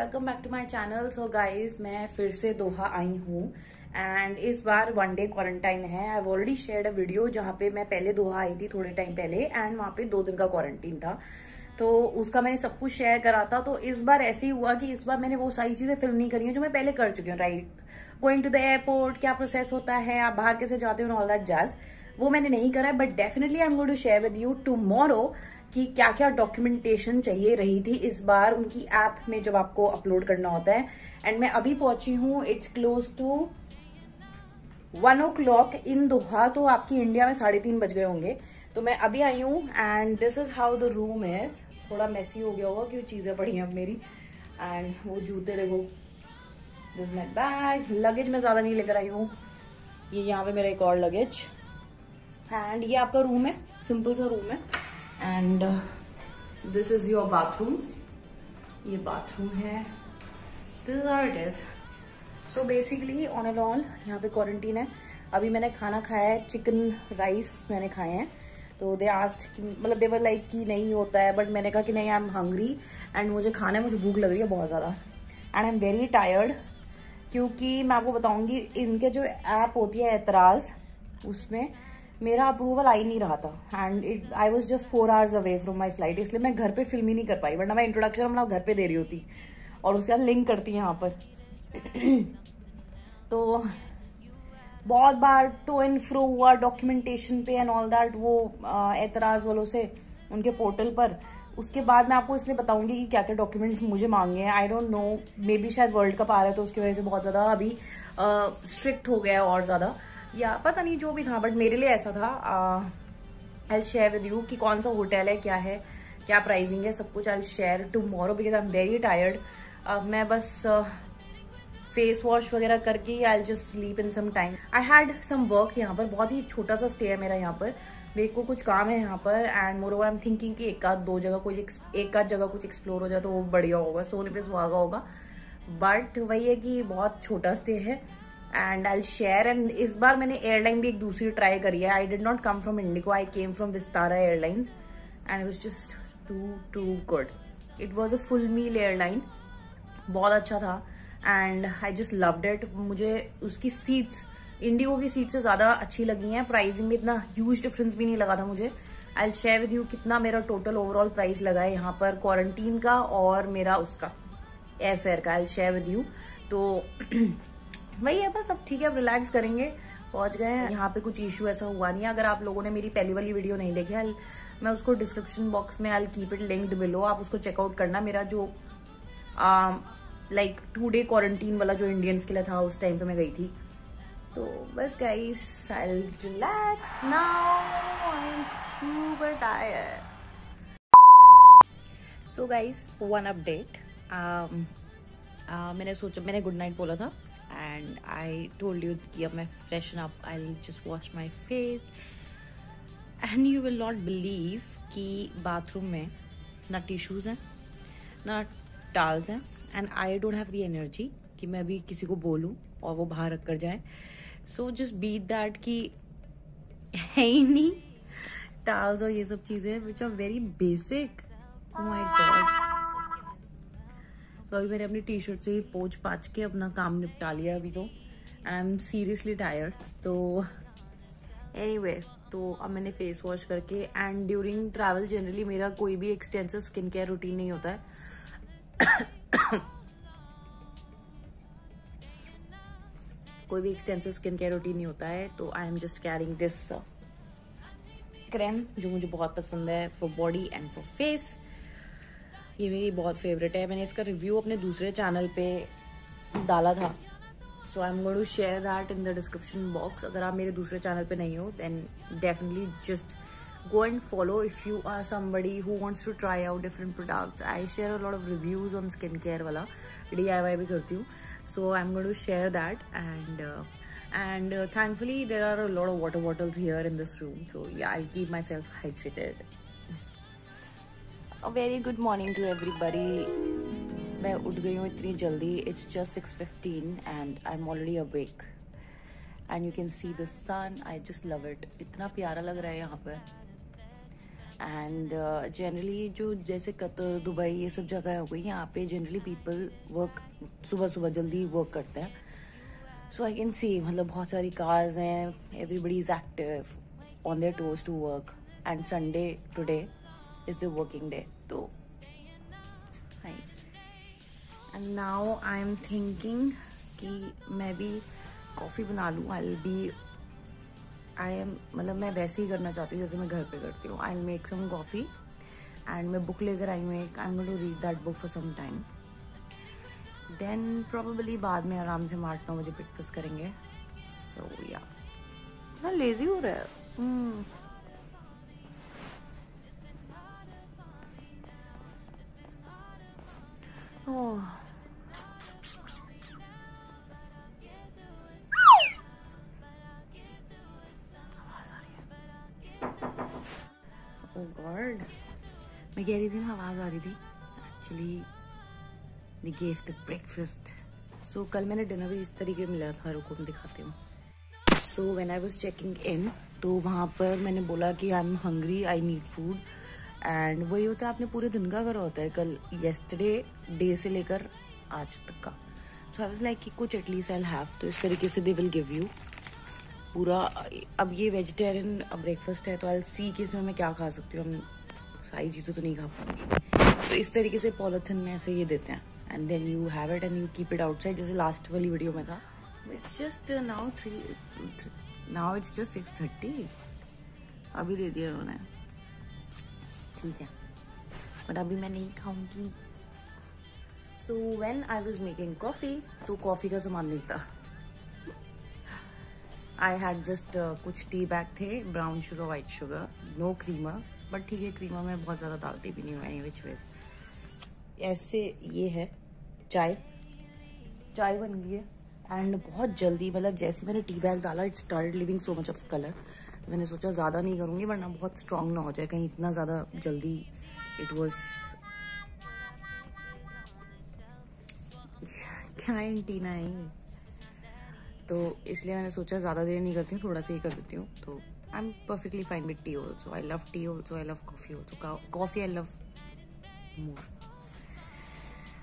Welcome back to my channel. So guys, मैं फिर से दोहा आई हूँ एंड इस बार 1 डे क्वारंटाइन है। I already shared a video जहाँ पे मैं पहले दोहा आई थी थोड़े टाइम पहले एंड वहाँ पे 2 दिन का क्वारंटीन था, तो उसका मैंने सब कुछ शेयर करा था। तो इस बार ऐसे ही हुआ कि इस बार मैंने वो सारी चीजें फिल्म नहीं करी हैं जो मैं पहले कर चुकी हूँ। Right, going to the airport, क्या प्रोसेस होता है, आप बाहर कैसे जाते हो, ऑल दैट जैज, वो मैंने नहीं करा है। But definitely I am going to share with you tomorrow कि क्या क्या डॉक्यूमेंटेशन चाहिए रही थी इस बार उनकी ऐप में जब आपको अपलोड करना होता है। एंड मैं अभी पहुंची हूँ, इट्स क्लोज टू 1 o'clock इन दोहा, तो आपकी इंडिया में 3:30 बज गए होंगे। तो मैं अभी आई हूँ and this is how the room is. थोड़ा मैसी हो गया होगा क्योंकि चीजें पड़ी हैं अब मेरी। एंड वो जूते देखो, दिस माय बैग। लगेज मैं ज्यादा नहीं लेकर आई हूँ, ये यहाँ पे मेरा एक और लगेज। एंड ये आपका रूम है, सिंपल सा रूम है। And this is your bathroom, ये बाथरूम है, this is how it is. So basically on and all यहाँ पे क्वारंटीन है। अभी मैंने खाना खाया है, चिकन राइस मैंने खाए हैं। तो दे आस्क्ड, मतलब दे वर लाइक कि नहीं होता है, बट मैंने कहा कि नहीं, आई एम हंग्री एंड मुझे खाना है, मुझे भूख लग रही है बहुत ज़्यादा and I am very tired. क्योंकि मैं आपको बताऊंगी, इनके जो ऐप होती है एतराज, उसमें मेरा अप्रूवल आ ही नहीं रहा था and I was just 4 hours away from my flight, इसलिए मैं घर पे फिल्म ही नहीं कर पाई, वरना मैं इंट्रोडक्शन अपना घर पे दे रही होती और उसके बाद लिंक करती है यहाँ पर। तो बहुत बार टू एंड फ्रो हुआ डॉक्यूमेंटेशन पे एंड ऑल दैट, वो एतराज वालों से उनके पोर्टल पर। उसके बाद मैं आपको इसलिए बताऊंगी कि क्या क्या डॉक्यूमेंट्स मुझे मांगे हैं। आई डोंट नो, मे बी शायद वर्ल्ड कप आ रहा है तो उसकी वजह से बहुत ज्यादा अभी स्ट्रिक्ट हो गया है और ज्यादा, या पता नहीं जो भी था, बट मेरे लिए ऐसा था। आई शेयर विद यू कि कौन सा होटल है, क्या है, क्या प्राइसिंग है, सब कुछ I share tomorrow because I am very tired. मैं बस फेस वॉश वगैरह करके I just sleep in some time. I had some work यहाँ पर, बहुत ही छोटा सा स्टे है मेरा यहाँ पर, मेरे को कुछ काम है यहाँ पर। And more I am thinking कि एक आध जगह कुछ एक्सप्लोर हो जाए तो वो बढ़िया होगा, सोने पे सुहागा होगा। बट वही है कि बहुत छोटा स्टे है एंड आई शेयर। एंड इस बार मैंने एयरलाइन भी एक दूसरी ट्राई करी है। I did not come from IndiGo, I came from Vistara airlines and it was just too good. It was a full meal airline, बहुत अच्छा था and I just loved it. मुझे उसकी सीट्स इंडिगो की सीट से ज्यादा अच्छी लगी हैं। प्राइसिंग में इतना ह्यूज डिफरेंस भी नहीं लगा था मुझे। आई शेयर विद यू कितना मेरा टोटल ओवरऑल प्राइस लगा है यहाँ पर क्वारंटीन का और मेरा उसका एयर फेयर का। I share with you. तो वही है बस, अब ठीक है, अब रिलैक्स करेंगे, पहुंच गए हैं। यहाँ पे कुछ इशू ऐसा हुआ नहीं है। अगर आप लोगों ने मेरी पहली वाली वीडियो नहीं देखी, मैं उसको डिस्क्रिप्शन बॉक्स में I keep it linked below, आप उसको चेकआउट करना। मेरा जो लाइक 2 day क्वारंटीन वाला जो इंडियंस के लिए था, उस टाइम पे मैं गई थी। तो बस guys, I will relax now, I am super tired. So guys, 1 update, मैंने सोचा, मैंने गुड नाइट बोला था एंड आई टोल्ड यू कि अब मैं freshen up, I will just wash my face and you will not believe कि bathroom में ना टिश्यूज हैं ना टॉवल्स हैं and I don't have the energy कि मैं अभी किसी को बोलूं और वो बाहर रख कर जाए। सो जस्ट बीट दैट कि है ही नहीं टॉवल्स और ये सब चीजें which are very basic. Oh my God. तो अभी मैंने अपनी टी शर्ट से ही पोंछ पाछ के अपना काम निपटा लिया अभी तो, and I am seriously tired. तो एनीवे, तो अब मैंने फेस वॉश करके, एंड ड्यूरिंग ट्रैवल जनरली मेरा कोई भी एक्सटेंसिव स्किन केयर रूटीन नहीं होता है। कोई भी एक्सटेंसिव स्किन केयर रूटीन नहीं होता है, तो I am just carrying this cream जो मुझे बहुत पसंद है for body and for face. ये मेरी बहुत फेवरेट है। मैंने इसका रिव्यू अपने दूसरे चैनल पे डाला था, so I am going to share that in the description box. अगर आप मेरे दूसरे चैनल पे नहीं हो then definitely just go and follow if you are somebody who wants to try out different products. I share a lot of reviews on skincare वाला, DIY भी करती हूँ, so I'm going to share that. And thankfully there are a lot of water bottles here in this room, so yeah, I'll keep myself hydrated. A very good morning to everybody. मैं उठ गई हूँ इतनी जल्दी, it's just 6:15 and I'm already awake and you can see the sun. I just love it. इतना प्यारा लग रहा है यहाँ पर एंड जनरली जो जैसे कतर, दुबई, ये सब जगह हो गई, यहाँ पे जनरली पीपल वर्क सुबह सुबह जल्दी वर्क करते हैं. सो आई कैन सी, मतलब बहुत सारी कार्स हैं, everybody is active on their toes to work, and Sunday today is the working day. तो nice. And now I am thinking कि मैं भी कॉफ़ी बना लूँ. मतलब मैं वैसे ही करना चाहती हूँ जैसे मैं घर पे करती हूँ. I will make some coffee and मैं बुक लेकर आई हूँ एक. I am going to read that book for some time. Then probably बाद में आराम से 8-9 बजे ब्रेकफास्ट करेंगे. सो या, ना लेजी हो रहा है. ओह, oh God. मैं कह रही थी ना, आवाज़ आ रही थी. Actually they gave the breakfast. So कल मैंने डिनर भी इस तरीके मिला था. रुको मैं दिखाती हूँ. So when I was checking in, तो वहाँ पर मैंने बोला कि I am hungry, I need food. And वही होता है, आपने पूरे दिन का करा होता है कल, येस्टरडे डे से लेकर आज तक का. सो आई वाज लाइक कि कुछ एटलीस्ट आई विल हैव. तो इस तरीके से दे विल गिव यू पूरा. अब ये वेजिटेरियन ब्रेकफास्ट है, तो आई विल सी कि इसमें मैं क्या खा सकती हूँ. हम सारी चीज़ें तो नहीं खा पाऊंगी. तो इस तरीके से पॉलिथिन में ऐसे ये देते हैं. And then you have it and you keep it outside, जैसे लास्ट वाली वीडियो में था. It's just now it's just 6:30. अभी दे दिया उन्होंने. ठीक है, बट अभी मैं नहीं खाऊंगी. So when I was making coffee, तो कॉफ़ी का सामान नहीं था. आई हैड जस्ट कुछ टी बैग थे, brown sugar, white sugar, no creamer. But ठीक है, क्रीमर मैं बहुत ज़्यादा डालती भी नहीं हूँ एनी विच वे. ऐसे ये है चाय बन गई है. एंड बहुत जल्दी, मतलब जैसे मैंने टी बैग डाला, it started living so much of colour. तो मैंने सोचा ज़्यादा नहीं करूँगी वरना बहुत स्ट्रॉन्ग ना हो जाए कहीं, इतना ज़्यादा जल्दी. इट वॉज क्या एंटीना है, तो इसलिए मैंने सोचा ज़्यादा देर नहीं करती हूँ, थोड़ा सा ही कर देती हूँ. तो I am perfectly fine with T also. I love T also, I love coffee also. Coffee I love more.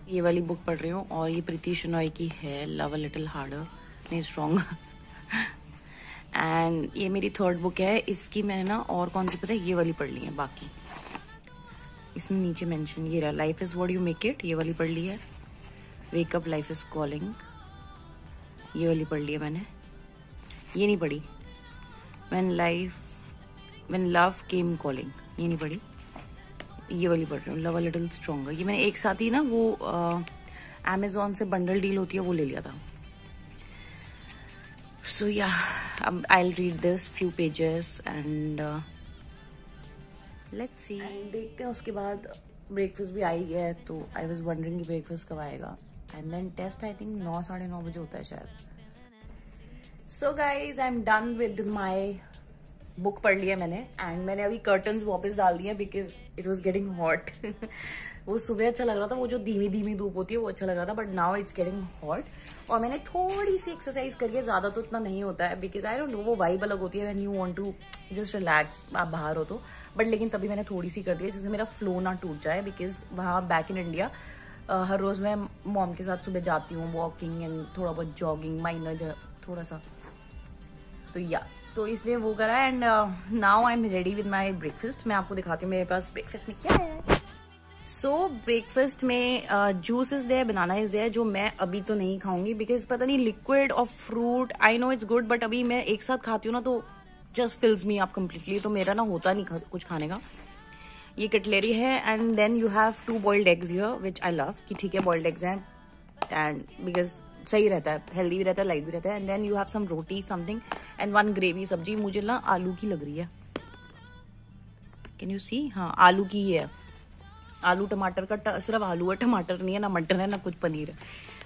ये वाली बुक पढ़ रही हूँ और ये प्रीति शेनॉय की है, लव अ लिटिल हार्डर, नहीं स्ट्रॉन्ग. एंड ये मेरी 3rd बुक है. इसकी मैंने ना और कौन सी पता है, ये वाली पढ़ ली है. बाकी इसमें नीचे मेंशन ये रहा, life is what you make it, ये वाली पढ़ ली है. Wake up, life is calling, ये वाली पढ़ ली है मैंने. ये नहीं पढ़ी, व्हेन लव केम कॉलिंग, ये नहीं पढ़ी. ये वाली पढ़ रही हूँ, लव अ लिटिल स्ट्रॉन्गर. ये मैंने एक साथ ही ना वो अमेजोन से बंडल डील होती है वो ले लिया था. सो yeah, I will read this few pages and let's सी, देखते हैं. उसके बाद ब्रेकफास्ट भी आ ही गया है, तो आई वाज वंडरिंग कि ब्रेकफास्ट कब आएगा. And then test I think 9-9:30 बजे होता है शायद. So guys, I am done with my book. पढ़ लिया मैंने. एंड मैंने अभी कर्टन्स वापस डाल दिए because it was getting hot. वो सुबह अच्छा लग रहा था, वो जो धीमी धीमी धूप होती है वो अच्छा लग रहा था, but now it's getting hot. और मैंने थोड़ी सी एक्सरसाइज करी है, ज्यादा तो इतना नहीं होता है बिकॉज आई डोंट नो, वो वाइब अलग होती है when you want to just relax, आप बाहर हो तो. बट लेकिन तभी मैंने थोड़ी सी कर दी है जिससे मेरा फ्लो ना टूट जाए. बिकॉज वहाँ बैक इन इंडिया हर रोज मैं मॉम के साथ सुबह जाती हूँ वॉकिंग एंड थोड़ा बहुत जॉगिंग, माइनर थोड़ा सा. तो या, तो इसलिए वो करा. And now I am ready with my breakfast. मैं आपको दिखाती हूँ मेरे पास ब्रेकफास्ट में क्या है. सो ब्रेकफास्ट में juice is there, banana is there, जो मैं अभी तो नहीं खाऊंगी बिकॉज पता नहीं, लिक्विड और fruit, I know it's good, but अभी मैं एक साथ खाती हूँ ना तो जस्ट फिल्स मी अप कम्प्लीटली. तो मेरा ना होता नहीं कुछ खाने का. ये कटलेरी है. And then you have 2 boiled eggs here which I love, कि ठीक है बॉइल्ड एग्स हैं एंड बिकॉज सही रहता है, हेल्दी भी रहता है, लाइट भी रहता है. And then you have some roti something and 1 gravy sabzi. मुझे ना आलू की लग रही है, कैन यू सी. हाँ, आलू की है. आलू टमाटर का सिर्फ आलू है, टमाटर नहीं है, ना मटर है, ना कुछ पनीर है.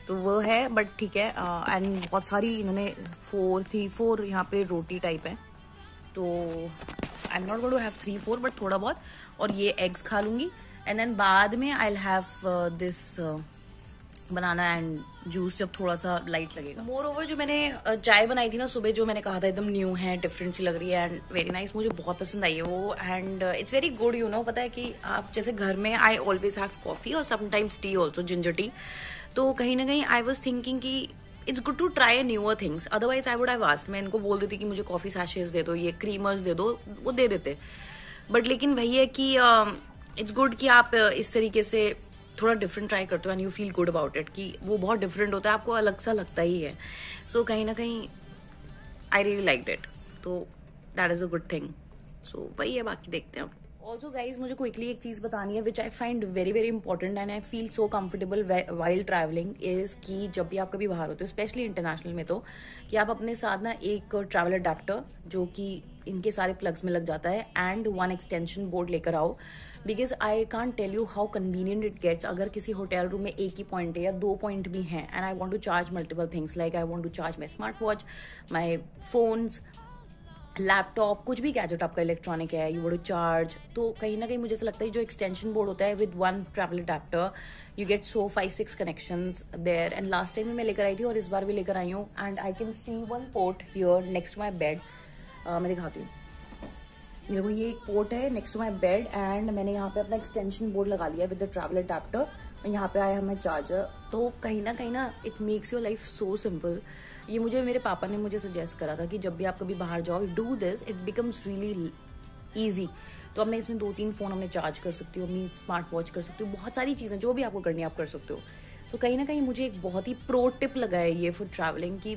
तो वो है, बट ठीक है. एंड बहुत सारी इन्होंने 4 यहाँ पे रोटी टाइप है. तो I am not going to have 3-4 but थोड़ा बहुत. और ये एग्स खा लूंगी. एंड देन बाद में आई will have this banana and juice जब थोड़ा सा लाइट लगेगा। मोर ओवर जो मैंने चाय बनाई थी ना सुबह, जो मैंने कहा था एकदम न्यू है, डिफरेंट सी लग रही है एंड वेरी नाइस, मुझे बहुत पसंद आई है वो। And it's very good, you know, पता है कि आप जैसे घर में आई ऑलवेज हैव कॉफी और sometimes tea also, ginger tea. तो कहीं ना कहीं आई वॉज थिंकिंग कि it's good to try newer things, otherwise I would have asked, मैं इनको बोल देती कि मुझे कॉफी सैशेस दे दो, ये क्रीमर्स दे दो, वो दे देते। बट लेकिन वही है कि इट्स गुड कि आप इस तरीके से थोड़ा डिफरेंट ट्राई करते हो and you feel good about it, कि वो बहुत डिफरेंट होता है, आपको अलग सा लगता ही है। सो कहीं ना कहीं आई रियली लाइक इट, तो that is a good thing. So वही है, बाकी देखते हैं। ऑल्सो गाइज, मुझे क्विकली एक चीज बतानी है which I find very very important and I feel so comfortable while travelling, is कि जब भी आप कभी बाहर होते हो, स्पेशली इंटरनेशनल में, तो कि आप अपने साथ ना एक ट्रैवल अडेप्टर, जो कि इनके सारे प्लग्स में लग जाता है, एंड वन एक्सटेंशन बोर्ड लेकर आओ। Because I can't tell you how convenient it gets. अगर किसी होटल रूम में एक ही पॉइंट है या 2 पॉइंट भी हैं and I want to charge multiple things, like I want to charge my smart watch, my phones, laptop, कुछ भी गैजेट आपका इलेक्ट्रॉनिक है, यू वांट टू चार्ज, तो कहीं ना कहीं मुझे ऐसा लगता है जो एक्सटेंशन बोर्ड होता है with one travel adapter, you get so 5-6 connections there. And last time भी मैं लेकर आई थी और इस बार भी लेकर आई हूँ, and I can see one port here next to my bed. मैं दिखाती हूँ, ये देखो, ये एक पोर्ट है next to my bed, and मैंने यहाँ पे अपना एक्सटेंशन बोर्ड लगा लिया विद द ट्रैवल अडेप्टर, और यहाँ पे आया हमें चार्जर। तो कहीं ना it makes your life so simple. ये मुझे मेरे पापा ने मुझे सजेस्ट करा था कि जब भी आप कभी बाहर जाओ, do this, it becomes really easy. तो अब मैं इसमें 2-3 फोन हमने चार्ज कर सकती हूँ, अपनी स्मार्ट वॉच कर सकती हूँ, बहुत सारी चीज़ें जो भी आपको करनी है आप कर सकते हो। तो कहीं ना कहीं मुझे एक बहुत ही प्रो टिप लगा है ये फॉर ट्रैवलिंग, की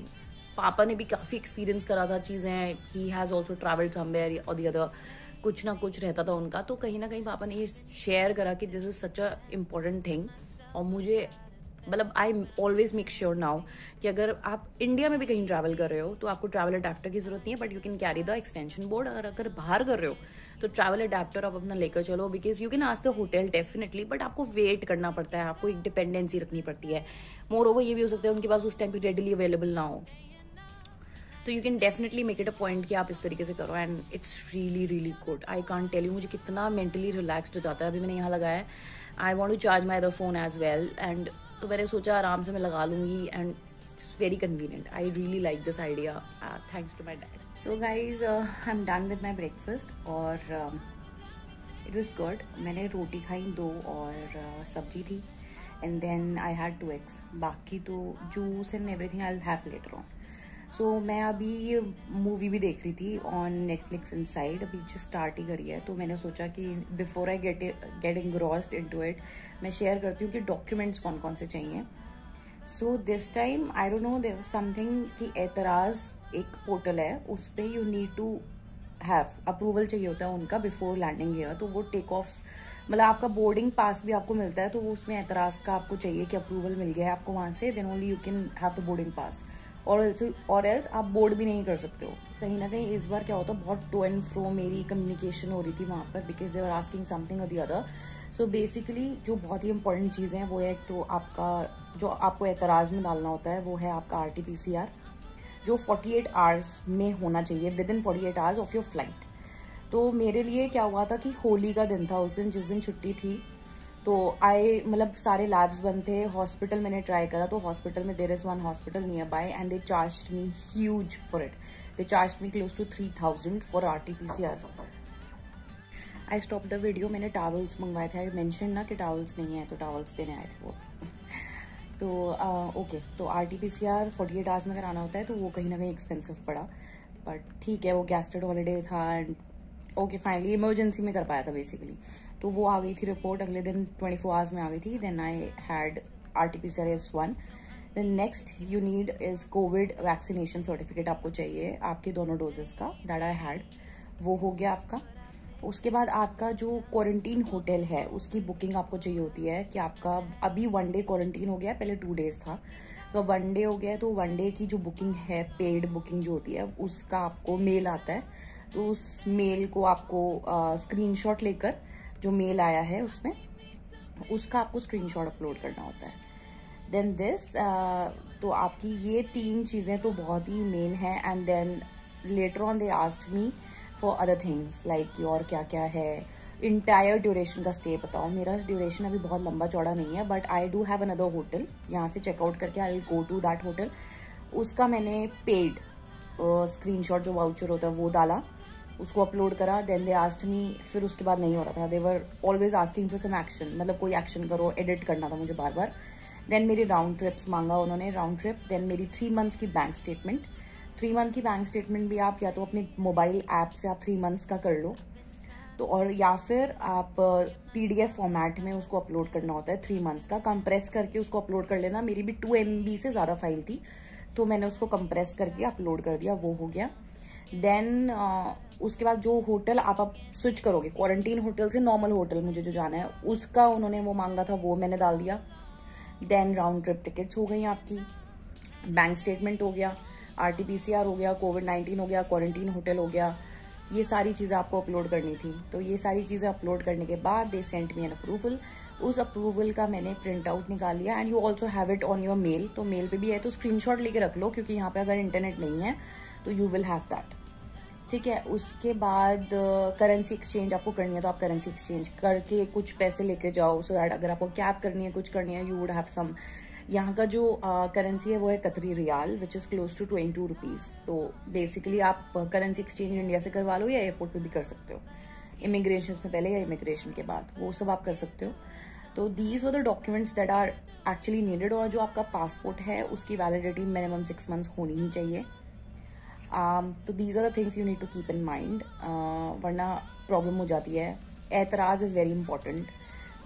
पापा ने भी काफ़ी एक्सपीरियंस करा था चीज़ें, he has also travelled somewhere और दी अदर, कुछ ना कुछ रहता था उनका। तो कहीं ना कहीं पापा ने ये शेयर करा कि this is such a important thing, और मुझे मतलब I always make sure now कि अगर आप इंडिया में भी कहीं ट्रैवल कर रहे हो तो आपको ट्रैवल अडेप्टर की जरूरत नहीं है, but you can carry the extension board. अगर बाहर कर रहे हो तो ट्रैवल अडेप्टर आप अपना लेकर चलो, because you can ask the hotel definitely, but आपको वेट करना पड़ता है, आपको एक डिपेंडेंसी रखनी पड़ती है। मोर ओवर ये भी हो सकता है उनके पास उस टाइम पे रेडिली अवेलेबल ना हो, तो you can definitely make it a point कि आप इस तरीके से करो, and it's really really good. I can't tell you मुझे कितना मेंटली रिलैक्स्ड हो जाता है। अभी मैंने यहाँ लगाया है, I want to charge my other phone as well, and तो मैंने सोचा आराम से मैं लगा लूंगी, and it's very convenient. I really like this idea, thanks to my dad. So guys, I am done with my breakfast और it was good. मैंने रोटी खाई 2 और सब्जी थी, and then I had 2 eggs। बाकी तो juice and everything I will have later on. सो मैं अभी ये मूवी भी देख रही थी ऑन नेटफ्लिक्स इनसाइड, अभी जो स्टार्ट ही करी है, तो मैंने सोचा कि before I get engrossed into it, मैं शेयर करती हूँ कि डॉक्यूमेंट्स कौन कौन से चाहिए। So this time I don't know, there was something कि एतराज एक पोर्टल है, उस पर you need to have approval चाहिए होता है उनका बिफोर लैंडिंग हियर। तो वो टेक ऑफ, मतलब आपका बोर्डिंग पास भी आपको मिलता है, तो वो उसमें एतराज का आपको चाहिए कि अप्रूवल मिल गया है आपको वहां से, then only you can have the boarding pass, और एल्स आप बोर्ड भी नहीं कर सकते हो। कहीं ना कहीं इस बार क्या होता है, बहुत टू एंड फ्रो मेरी कम्युनिकेशन हो रही थी वहां पर, because they were asking something और दी अदर। सो बेसिकली जो बहुत ही इंपॉर्टेंट चीज़ें हैं वो है, तो आपका जो आपको एतराज़ में डालना होता है वो है आपका RT-PCR, जो 48 आवर्स में होना चाहिए, with in 48 hours of your flight. तो मेरे लिए क्या हुआ था कि होली का दिन था उस दिन, जिस दिन छुट्टी थी, तो मतलब सारे लैब्स बंद थे। हॉस्पिटल मैंने ट्राई करा, तो हॉस्पिटल में there is one hospital nearby and they charged me huge for it. They charged me close to 3000 for RT-PCR। I stop the video. मैंने टावल्स मंगवाए थे, आई मेंशन ना कि टावल्स नहीं है, तो टावल्स देने आए थे वो। तो ओके, तो RT-PCR 48 आवर्स में कराना होता है, तो वो कहीं ना कहीं एक्सपेंसिव पड़ा, बट ठीक है, वो गैस्टेड हॉलीडे था एंड ओके फाइनली इमरजेंसी में कर पाया था बेसिकली। तो वो आ गई थी रिपोर्ट अगले दिन, 24 आवर्स में आ गई थी। Then I had RT-PCR S1। Then next you need is covid vaccination certificate, आपको चाहिए आपके दोनों डोजेस का, दैट आई हैड, वो हो गया आपका। उसके बाद आपका जो क्वारंटीन होटल है उसकी बुकिंग आपको चाहिए होती है, कि आपका अभी 1 डे क्वारंटीन हो गया, पहले 2 डेज था, तो 1 डे हो गया, तो 1 डे की जो बुकिंग है, पेड बुकिंग जो होती है, उसका आपको मेल आता है। तो उस मेल को आपको स्क्रीनशॉट लेकर, जो मेल आया है उसमें, उसका आपको स्क्रीनशॉट अपलोड करना होता है। देन दिस, तो आपकी ये 3 चीज़ें तो बहुत ही मेन है। And then later on they asked me for other things like और क्या क्या है, इंटायर ड्यूरेशन का स्टे बताओ। मेरा ड्यूरेशन अभी बहुत लंबा चौड़ा नहीं है, but I do have another hotel. यहाँ से चेकआउट करके I will go to that hotel. उसका मैंने पेड स्क्रीनशॉट जो वाउचर होता है वो डाला, उसको अपलोड करा। देन दे आस्क्ड मी, फिर उसके बाद नहीं हो रहा था। They were always asking for some action, मतलब कोई एक्शन करो, एडिट करना था मुझे बार बार। देन मेरी राउंड ट्रिप्स मांगा उन्होंने, राउंड ट्रिप। देन मेरी 3 मंथ्स की बैंक स्टेटमेंट। 3 मंथ की बैंक स्टेटमेंट भी आप या तो अपने मोबाइल ऐप से आप 3 मंथ्स का कर लो, तो और या फिर आप PDF फॉर्मेट में उसको अपलोड करना होता है 3 मंथ्स का। कंप्रेस करके उसको अपलोड कर लेना। मेरी भी 2 MB से ज़्यादा फाइल थी, तो मैंने उसको कंप्रेस करके अपलोड कर दिया, वो हो गया। देन उसके बाद जो होटल आप स्विच करोगे, क्वारंटीन होटल से नॉर्मल होटल मुझे जो जाना है, उसका उन्होंने वो मांगा था, वो मैंने डाल दिया। देन राउंड ट्रिप टिकट्स हो गई आपकी, बैंक स्टेटमेंट हो गया, RT-PCR हो गया, COVID-19 हो गया, क्वारंटीन होटल हो गया। ये सारी चीज़ें आपको अपलोड करनी थी। तो ये सारी चीज़ें अपलोड करने के बाद they sent me an approval. उस अप्रूवल का मैंने प्रिंट आउट निकाल लिया। And you also have it on your mail, तो मेल पे भी है, तो स्क्रीनशॉट लेके रख लो, क्योंकि यहाँ पे अगर इंटरनेट नहीं है तो यू विल हैव दैट। ठीक है। उसके बाद करेंसी एक्सचेंज आपको करनी है, तो आप करेंसी एक्सचेंज करके कुछ पैसे लेके जाओ, सो दैट अगर आपको कैब करनी है, कुछ करनी है, यू वुड हैव सम। यहाँ का जो करेंसी है वो है Qatari riyal, which is close to 22 rupees. तो बेसिकली आप करेंसी एक्सचेंज इंडिया से करवा लो या एयरपोर्ट पे भी कर सकते हो, इमिग्रेशन से पहले या इमिग्रेशन के बाद, वो सब आप कर सकते हो। तो these were the documents that are actually needed. और जो आपका पासपोर्ट है उसकी वैलिडिटी मिनिमम 6 मंथ्स होनी ही चाहिए। तो these are the things you need to keep in mind, वरना प्रॉब्लम हो जाती है। एतराज़ इज़ वेरी इंपॉर्टेंट,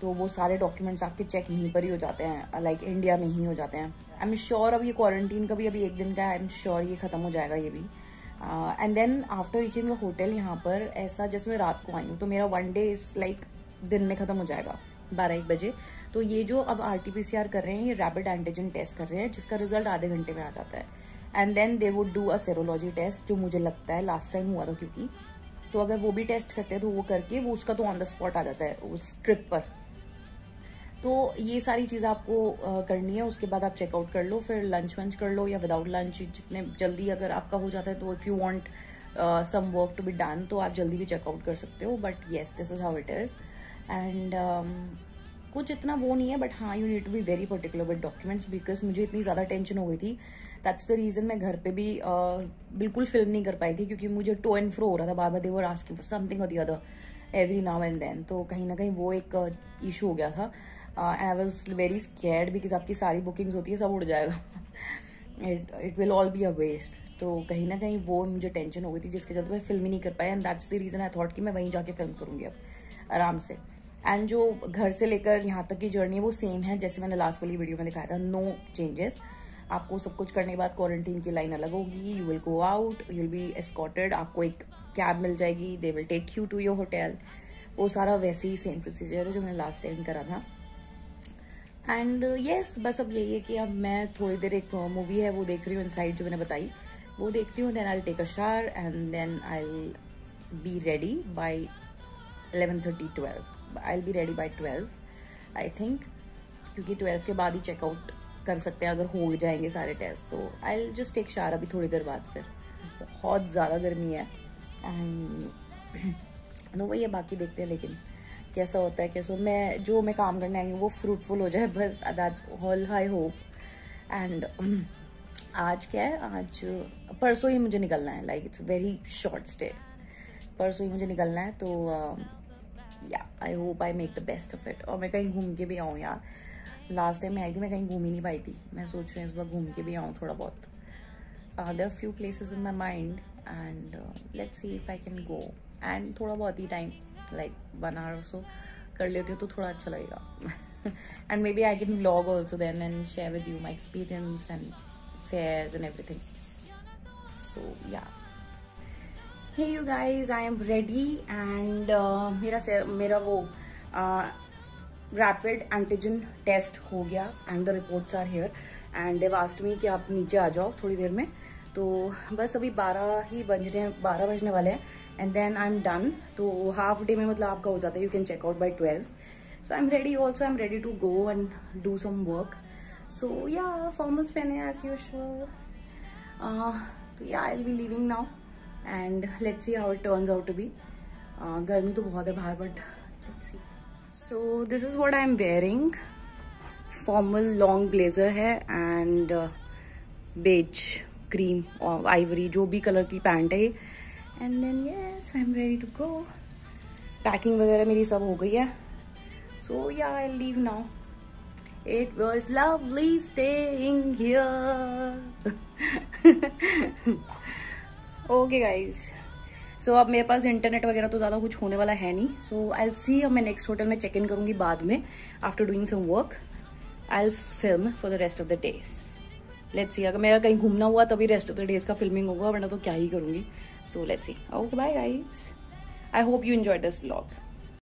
तो वो सारे डॉक्यूमेंट्स आपके चेक यहीं पर ही हो जाते हैं, लाइक इंडिया में ही हो जाते हैं। आई एम श्योर अब ये क्वारंटीन का भी अभी 1 दिन का है, आई एम श्योर ये खत्म हो जाएगा ये भी। And then after reaching the hotel, यहाँ पर ऐसा जैसे मैं रात को आई हूँ, तो मेरा 1 डे इज लाइक दिन में खत्म हो जाएगा 12-1 बजे। तो ये जो अब RT-PCR कर रहे हैं, ये रैपिड एंटीजन टेस्ट कर रहे हैं, जिसका रिजल्ट आधे घंटे में आ जाता है। And then they would do a serology test, जो मुझे लगता है लास्ट टाइम हुआ था, क्योंकि तो अगर वो भी टेस्ट करते हैं तो वो करके वो उसका तो ऑन द स्पॉट आ जाता है उस ट्रिप पर। तो ये सारी चीज़ आपको करनी है। उसके बाद आप चेकआउट कर लो, फिर लंच वंच कर लो या विदाउट लंच, जितने जल्दी अगर आपका हो जाता है, तो if you want some work to be done तो आप जल्दी भी चेकआउट कर सकते हो। But yes, this is how it is. And कुछ इतना वो नहीं है, बट हाँ, you need to be very particular with documents, because मुझे इतनी ज़्यादा टेंशन हो गई थी। दैट्स द रीज़न मैं घर पे भी बिल्कुल फिल्म नहीं कर पाई थी, क्योंकि मुझे टू एंड फ्रो हो रहा था, बार बार they were asking for something और the other every now and then. तो कहीं ना कहीं वो एक इशू हो गया था। I was very scared, because आपकी सारी बुकिंग्स होती है, सब उड़ जाएगा, it will all be a waste. तो कहीं ना कहीं वो मुझे टेंशन हो गई थी, जिसके चलते मैं फिल्म ही नहीं कर पाई। And that's the reason I thought कि मैं वहीं जाके फिल्म करूंगी अब आराम से। एंड जो घर से लेकर यहाँ तक की जर्नी है वो सेम है जैसे मैंने लास्ट वाली वीडियो में दिखाया था, नो चेंजेस। आपको सब कुछ करने के बाद क्वारंटीन की लाइन अलग होगी, you will go out, you will be escorted, आपको एक कैब मिल जाएगी, they will take you to your hotel. वो सारा वैसे ही सेम प्रोसीजर है जो मैंने लास्ट टाइम करा था। एंड येस, बस अब यही है कि अब मैं थोड़ी देर एक मूवी है वो देख रही हूँ, इनसाइड जो मैंने बताई वो देखती हूँ। Then I will take a shower and then I will be ready by 11:30-12। I will be ready by 12 I think, क्योंकि 12 के बाद ही चेकआउट कर सकते हैं अगर हो जाएंगे सारे टेस्ट। तो I will just take shower अभी थोड़ी देर बाद। फिर बहुत ज़्यादा गर्मी है एंड तो वही है, बाकी देखते हैं लेकिन कैसा होता है, कैसा मैं काम करने आई हूँ वो फ्रूटफुल हो जाए, बस that's all I hope. And आज क्या है, आज परसों ही मुझे निकलना है, like it's very short stay, परसों ही मुझे निकलना है। तो yeah I hope I make the best of it, और मैं कहीं घूम के भी आऊँ यार। लास्ट टाइम मैं आई थी, मैं कहीं घूम ही नहीं पाई थी, मैं सोच रही हूँ इस बार घूम के भी आऊँ थोड़ा बहुत। There are few places in my mind and let's see if I can go. And थोड़ा बहुत ही time, like 1 hour or so कर लेती हूँ तो थोड़ा अच्छा लगेगा। And maybe I can vlog also then and share with you my experience and fares and everything. So yeah, hey you guys, I am ready and मेरा वो rapid antigen test हो गया and the reports are here and they asked me कि आप नीचे आ जाओ थोड़ी देर में। तो बस अभी 12 बजने वाले हैं and then I am done. तो हाफ डे में मतलब आपका हो जाता है, you can check out by 12। So I am ready, also I am ready to go and do some work. So yeah, formals पहने एज यूजुअल। तो yeah, I will be leaving now and let's see how it turns out to be. गर्मी तो बहुत है बाहर, but let's see. So this is what I am wearing. Formal long blazer है and beige cream और ivory जो भी colour की पैंट है। And then yes I am ready to go. Packing वगैरह मेरी सब हो गई है। So yeah I leave now. It was lovely staying here. Okay guys. So अब मेरे पास इंटरनेट वगैरह तो ज़्यादा कुछ होने वाला है नहीं. So I'll see. अब मैं नेक्स्ट होटल में चेक इन करूँगी बाद में. After doing some work, I'll film for the rest of the days. Let's see. अगर मेरा कहीं घूमना हुआ तभी रेस्ट ऑफ द डेज का फिल्मिंग होगा, वरना तो क्या ही करूँगी. So let's see. Okay, bye guys. I hope you enjoyed this vlog.